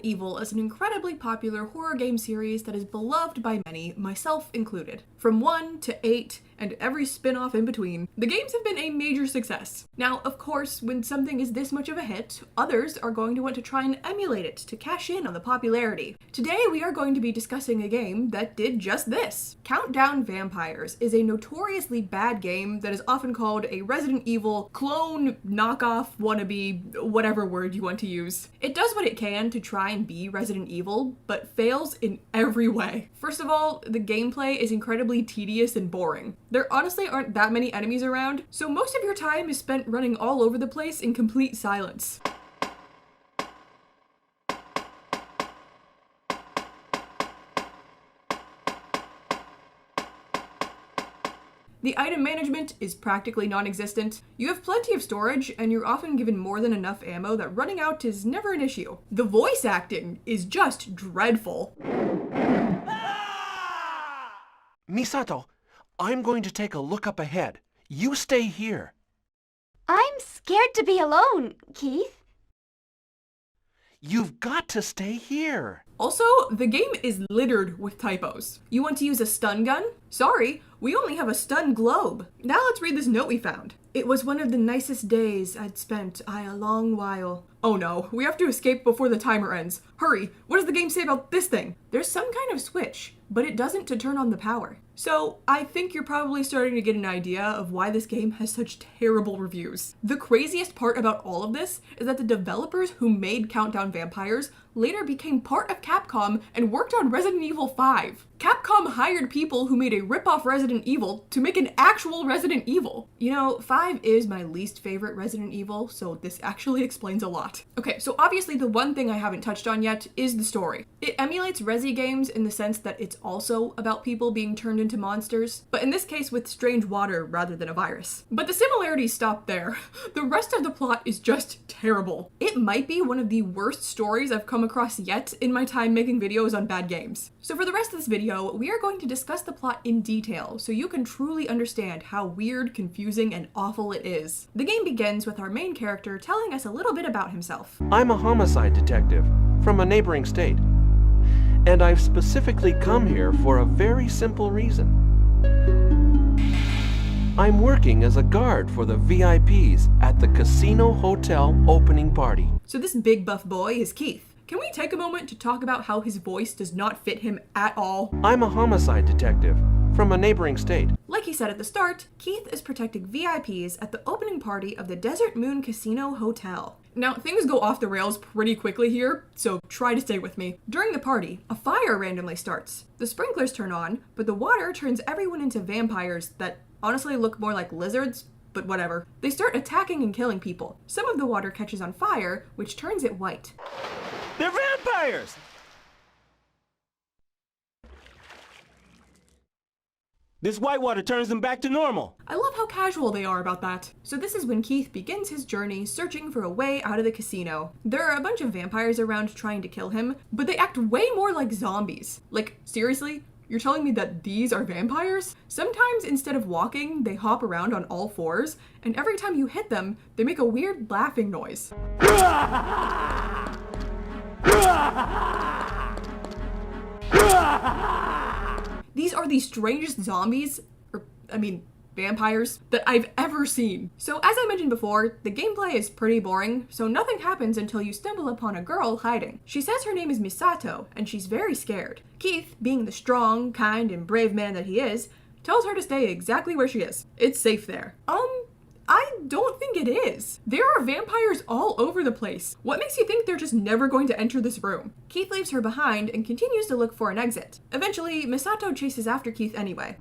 Evil is an incredibly popular horror game series that is beloved by many, myself included. From 1 to 8 and every spin-off in between, the games have been a major success. Now, of course, when something is this much of a hit, others are going to want to try and emulate it to cash in on the popularity. Today, we are going to be discussing a game that did just this. Countdown Vampires is a notoriously bad game that is often called a Resident Evil clone, knockoff, wannabe, whatever word you want to use. It does what it can to try and be Resident Evil, but fails in every way. First of all, the gameplay is incredibly tedious and boring. There honestly aren't that many enemies around, so most of your time is spent running all over the place in complete silence. The item management is practically non-existent. You have plenty of storage, and you're often given more than enough ammo that running out is never an issue. The voice acting is just dreadful. Misato, I'm going to take a look up ahead. You stay here. I'm scared to be alone, Keith. You've got to stay here. Also, the game is littered with typos. You want to use a stun gun? Sorry, we only have a stun globe. Now let's read this note we found. It was one of the nicest days I'd spent a long while. Oh no, we have to escape before the timer ends. Hurry, what does the game say about this thing? There's some kind of switch, but it doesn't to turn on the power. So I think you're probably starting to get an idea of why this game has such terrible reviews. The craziest part about all of this is that the developers who made Countdown Vampires later became part of Capcom and worked on Resident Evil 5. Capcom hired people who made a rip-off Resident Evil to make an actual Resident Evil. You know, 5 is my least favorite Resident Evil, so this actually explains a lot. Okay, so obviously the one thing I haven't touched on yet is the story. It emulates Resi games in the sense that it's also about people being turned into monsters, but in this case with strange water rather than a virus. But the similarities stop there. The rest of the plot is just terrible. It might be one of the worst stories I've come across yet in my time making videos on bad games. So for the rest of this video, we are going to discuss the plot in detail so you can truly understand how weird, confusing, and awful it is. The game begins with our main character telling us a little bit about himself. I'm a homicide detective from a neighboring state, and I've specifically come here for a very simple reason. I'm working as a guard for the VIPs at the Casino Hotel opening party. So this big buff boy is Keith. Can we take a moment to talk about how his voice does not fit him at all? I'm a homicide detective from a neighboring state. Like he said at the start, Keith is protecting VIPs at the opening party of the Desert Moon Casino Hotel. Now, things go off the rails pretty quickly here, so try to stay with me. During the party, a fire randomly starts. The sprinklers turn on, but the water turns everyone into vampires that honestly look more like lizards, but whatever. They start attacking and killing people. Some of the water catches on fire, which turns it white. They're vampires! This white water turns them back to normal. I love how casual they are about that. So this is when Keith begins his journey searching for a way out of the casino. There are a bunch of vampires around trying to kill him, but they act way more like zombies. Like, seriously? You're telling me that these are vampires? Sometimes instead of walking, they hop around on all fours, and every time you hit them, they make a weird laughing noise. These are the strangest zombies, vampires, that I've ever seen. So as I mentioned before, the gameplay is pretty boring, so nothing happens until you stumble upon a girl hiding. She says her name is Misato, and she's very scared. Keith, being the strong, kind, and brave man that he is, tells her to stay exactly where she is. It's safe there. I don't think it is. There are vampires all over the place. What makes you think they're just never going to enter this room? Keith leaves her behind and continues to look for an exit. Eventually, Misato chases after Keith anyway.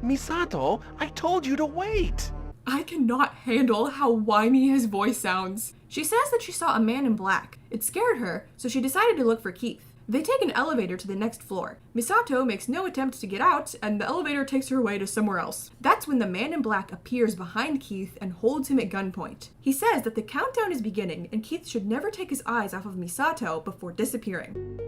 Misato, I told you to wait. I cannot handle how whiny his voice sounds. She says that she saw a man in black. It scared her, so she decided to look for Keith. They take an elevator to the next floor. Misato makes no attempt to get out, and the elevator takes her away to somewhere else. That's when the man in black appears behind Keith and holds him at gunpoint. He says that the countdown is beginning, and Keith should never take his eyes off of Misato before disappearing.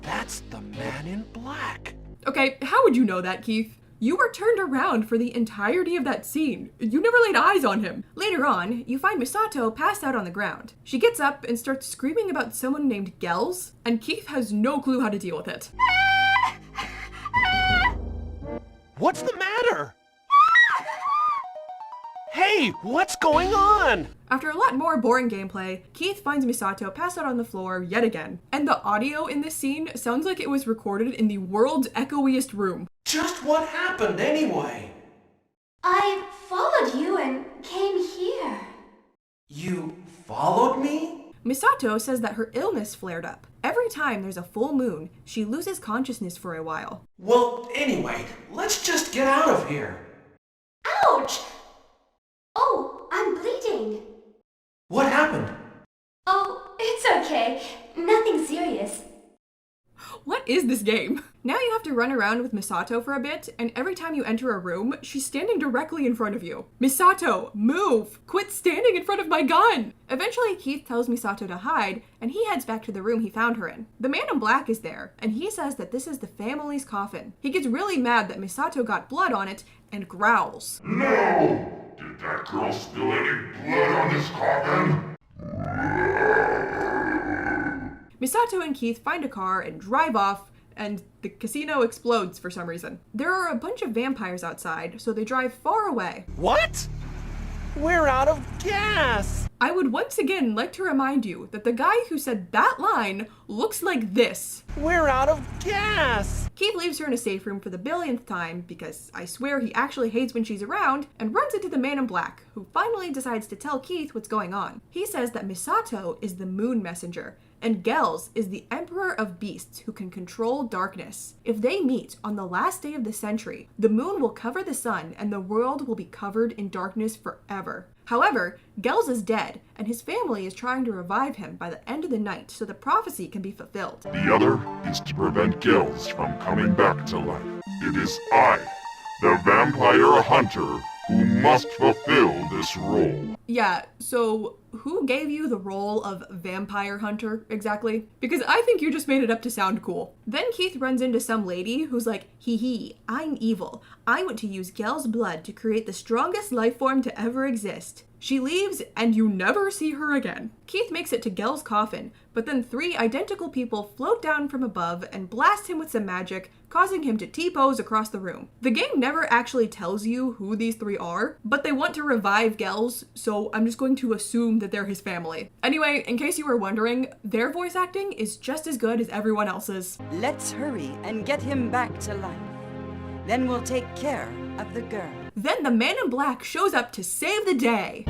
That's the man in black. Okay, how would you know that, Keith? You were turned around for the entirety of that scene. You never laid eyes on him. Later on, you find Misato passed out on the ground. She gets up and starts screaming about someone named Gels, and Keith has no clue how to deal with it. What's the matter? Hey, what's going on? After a lot more boring gameplay, Keith finds Misato passed out on the floor yet again. And the audio in this scene sounds like it was recorded in the world's echoiest room. Just what happened anyway? I followed you and came here. You followed me? Misato says that her illness flared up. Every time there's a full moon, she loses consciousness for a while. Well, anyway, let's just get out of here. Ouch! Oh, I'm bleeding. What happened? Oh, it's okay. Nothing serious. What is this game? Now you have to run around with Misato for a bit, and every time you enter a room, she's standing directly in front of you. Misato, move! Quit standing in front of my gun! Eventually, Keith tells Misato to hide, and he heads back to the room he found her in. The man in black is there, and he says that this is the family's coffin. He gets really mad that Misato got blood on it, and growls. No! Did that girl spill any blood on this coffin? Misato and Keith find a car and drive off, and the casino explodes for some reason. There are a bunch of vampires outside, so they drive far away. What? We're out of gas! I would once again like to remind you that the guy who said that line looks like this. We're out of gas! Keith leaves her in a safe room for the billionth time, because I swear he actually hates when she's around, and runs into the man in black, who finally decides to tell Keith what's going on. He says that Misato is the moon messenger, and Gels is the emperor of beasts who can control darkness. If they meet on the last day of the century, the moon will cover the sun and the world will be covered in darkness forever. However, Gels is dead, and his family is trying to revive him by the end of the night so the prophecy can be fulfilled. The other is to prevent Gills from coming back to life. It is I, the vampire hunter, who must fulfill this role. Yeah, so who gave you the role of vampire hunter exactly? Because I think you just made it up to sound cool. Then Keith runs into some lady who's like, hee, I'm evil. I want to use Gel's blood to create the strongest life form to ever exist. She leaves, and you never see her again. Keith makes it to Gel's coffin, but then 3 identical people float down from above and blast him with some magic, causing him to T-pose across the room. The game never actually tells you who these 3 are, but they want to revive Gels, so I'm just going to assume that they're his family. Anyway, in case you were wondering, their voice acting is just as good as everyone else's. Let's hurry and get him back to life. Then we'll take care of the girl. Then the man in black shows up to save the day.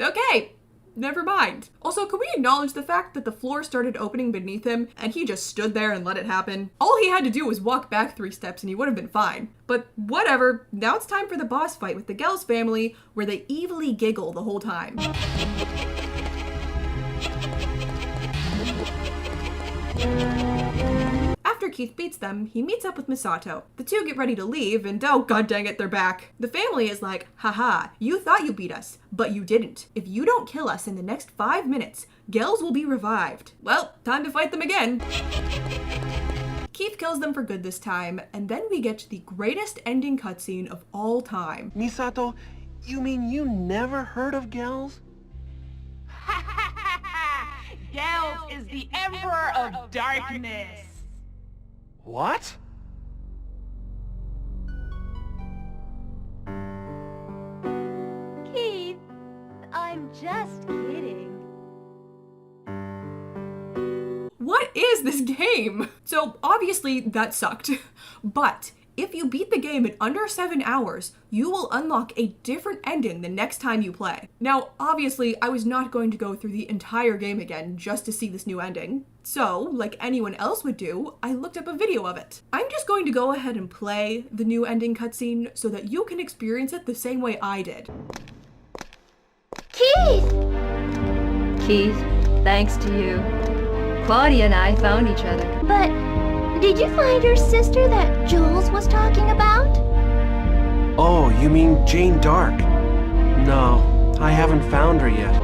Okay, never mind. Also, can we acknowledge the fact that the floor started opening beneath him and he just stood there and let it happen? All he had to do was walk back 3 steps and he would have been fine. But whatever, now it's time for the boss fight with the Gels family, where they evilly giggle the whole time. After Keith beats them, he meets up with Misato. The 2 get ready to leave, and oh god dang it, they're back. The family is like, haha, you thought you beat us, but you didn't. If you don't kill us in the next 5 minutes, Gels will be revived. Well, time to fight them again. Keith kills them for good this time, and then we get the greatest ending cutscene of all time. Misato, you mean you never heard of Gels? Gels is the Emperor of Darkness. What? Keith, I'm just kidding. What is this game? So obviously that sucked, but if you beat the game in under 7 hours, you will unlock a different ending the next time you play. Now, obviously, I was not going to go through the entire game again just to see this new ending. So, like anyone else would do, I looked up a video of it. I'm just going to go ahead and play the new ending cutscene so that you can experience it the same way I did. Keith! Keith, thanks to you, Claudia and I found each other. But did you find your sister that Jules was talking about? Oh, you mean Jane Dark? No, I haven't found her yet.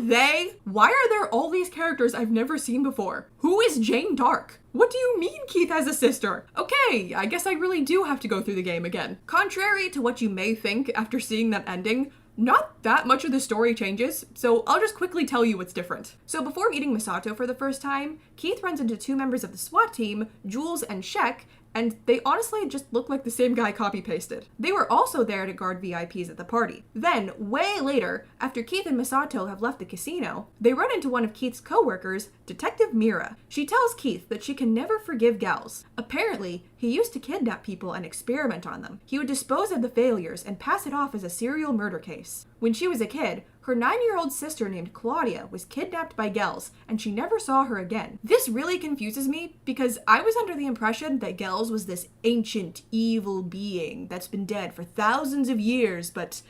they? Why are there all these characters I've never seen before? Who is Jane Dark? What do you mean Keith has a sister? Okay, I guess I really do have to go through the game again. Contrary to what you may think after seeing that ending, not that much of the story changes, so I'll just quickly tell you what's different. So before meeting Misato for the first time, Keith runs into two members of the SWAT team, Jules and Shek, and they honestly just look like the same guy copy-pasted. They were also there to guard VIPs at the party. Then, way later, after Keith and Misato have left the casino, they run into one of Keith's co-workers, Detective Mira. She tells Keith that she can never forgive Gels. Apparently, he used to kidnap people and experiment on them. He would dispose of the failures and pass it off as a serial murder case. When she was a kid, her 9-year-old sister named Claudia was kidnapped by Gels, and she never saw her again. This really confuses me because I was under the impression that Gels was this ancient, evil being that's been dead for thousands of years, but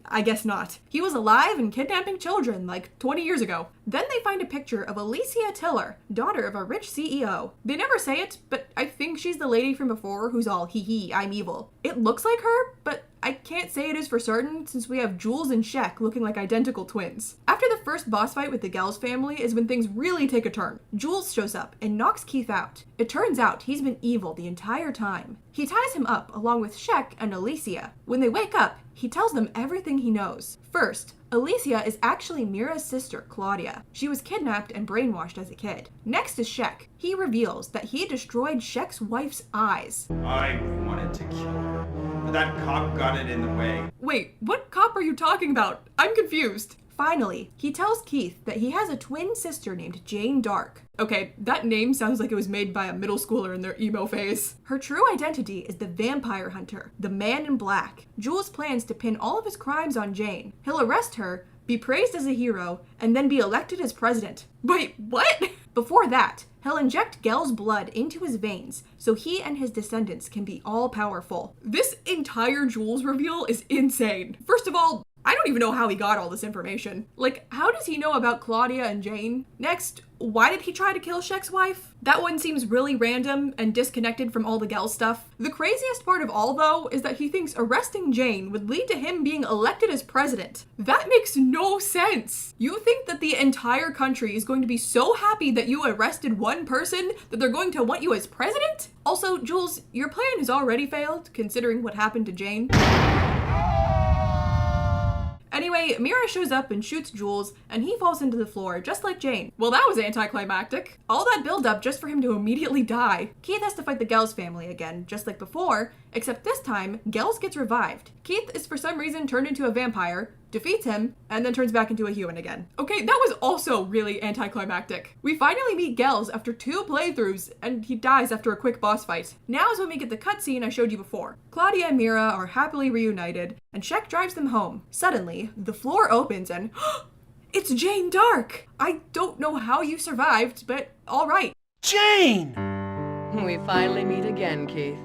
I guess not. He was alive and kidnapping children like 20 years ago. Then they find a picture of Alicia Tiller, daughter of a rich CEO. They never say it, but I think she's the lady from before who's all hee hee, I'm evil. It looks like her, but I can't say it is for certain since we have Jules and Shek looking like identical twins. After the first boss fight with the Gels family is when things really take a turn. Jules shows up and knocks Keith out. It turns out he's been evil the entire time. He ties him up along with Shek and Alicia. When they wake up, he tells them everything he knows. First, Alicia is actually Mira's sister, Claudia. She was kidnapped and brainwashed as a kid. Next is Shek. He reveals that he destroyed Shek's wife's eyes. I wanted to kill her, but that cop got it in the way. Wait, what cop are you talking about? I'm confused. Finally, he tells Keith that he has a twin sister named Jane Dark. Okay, that name sounds like it was made by a middle schooler in their emo phase. Her true identity is the vampire hunter, the man in black. Jules plans to pin all of his crimes on Jane. He'll arrest her, be praised as a hero, and then be elected as president. Wait, what? Before that, he'll inject Gel's blood into his veins so he and his descendants can be all-powerful. This entire Jules reveal is insane. First of all, I don't even know how he got all this information. Like, how does he know about Claudia and Jane? Next, why did he try to kill Shek's wife? That one seems really random and disconnected from all the Gel stuff. The craziest part of all, though, is that he thinks arresting Jane would lead to him being elected as president. That makes no sense. You think that the entire country is going to be so happy that you arrested one person that they're going to want you as president? Also, Jules, your plan has already failed, considering what happened to Jane. Anyway, Mira shows up and shoots Jules, and he falls into the floor, just like Jane. Well, that was anticlimactic. All that build-up just for him to immediately die. Keith has to fight the Gels family again, just like before, except this time, Gels gets revived. Keith is for some reason turned into a vampire, defeats him, and then turns back into a human again. Okay, that was also really anticlimactic. We finally meet Gels after 2 playthroughs, and he dies after a quick boss fight. Now is when we get the cutscene I showed you before. Claudia and Mira are happily reunited, and Shek drives them home. Suddenly, the floor opens and it's Jane Dark! I don't know how you survived, but alright. Jane! We finally meet again, Keith.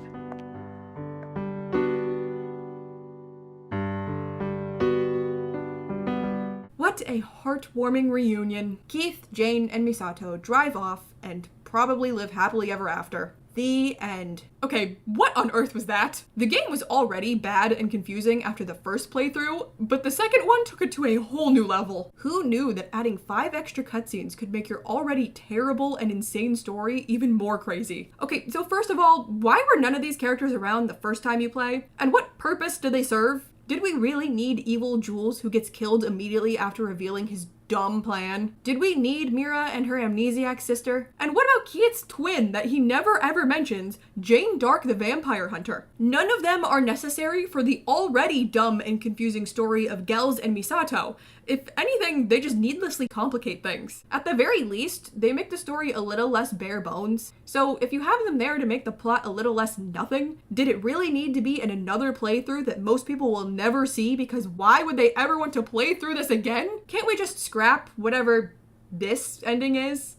What a heartwarming reunion. Keith, Jane, and Misato drive off and probably live happily ever after. The end. Okay, what on earth was that? The game was already bad and confusing after the first playthrough, but the second one took it to a whole new level. Who knew that adding 5 extra cutscenes could make your already terrible and insane story even more crazy? Okay, so first of all, why were none of these characters around the first time you play? And what purpose do they serve? Did we really need evil Jules who gets killed immediately after revealing his dumb plan? Did we need Mira and her amnesiac sister? And what about Keith's twin that he never ever mentions, Jane Dark the Vampire Hunter? None of them are necessary for the already dumb and confusing story of Gels and Misato. If anything, they just needlessly complicate things. At the very least, they make the story a little less bare bones. So if you have them there to make the plot a little less nothing, did it really need to be in another playthrough that most people will never see because why would they ever want to play through this again? Can't we just scrap whatever this ending is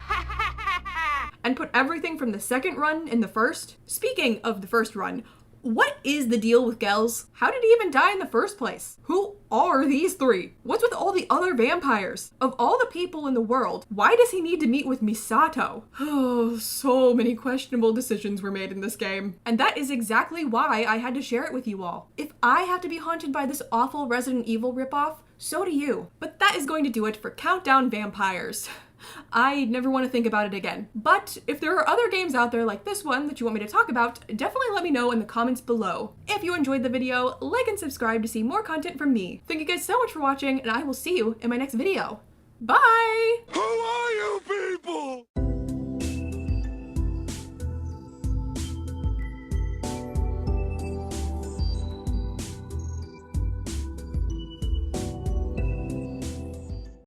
and put everything from the second run in the first? Speaking of the first run, what is the deal with Gels? How did he even die in the first place? Who are these 3? What's with all the other vampires? Of all the people in the world, why does he need to meet with Misato? Oh, so many questionable decisions were made in this game. And that is exactly why I had to share it with you all. If I have to be haunted by this awful Resident Evil ripoff, So do you. But that is going to do it for Countdown Vampires. I never want to think about it again. But if there are other games out there like this one that you want me to talk about, definitely let me know in the comments below. If you enjoyed the video, like and subscribe to see more content from me. Thank you guys so much for watching, and I will see you in my next video. Bye! Who are you people?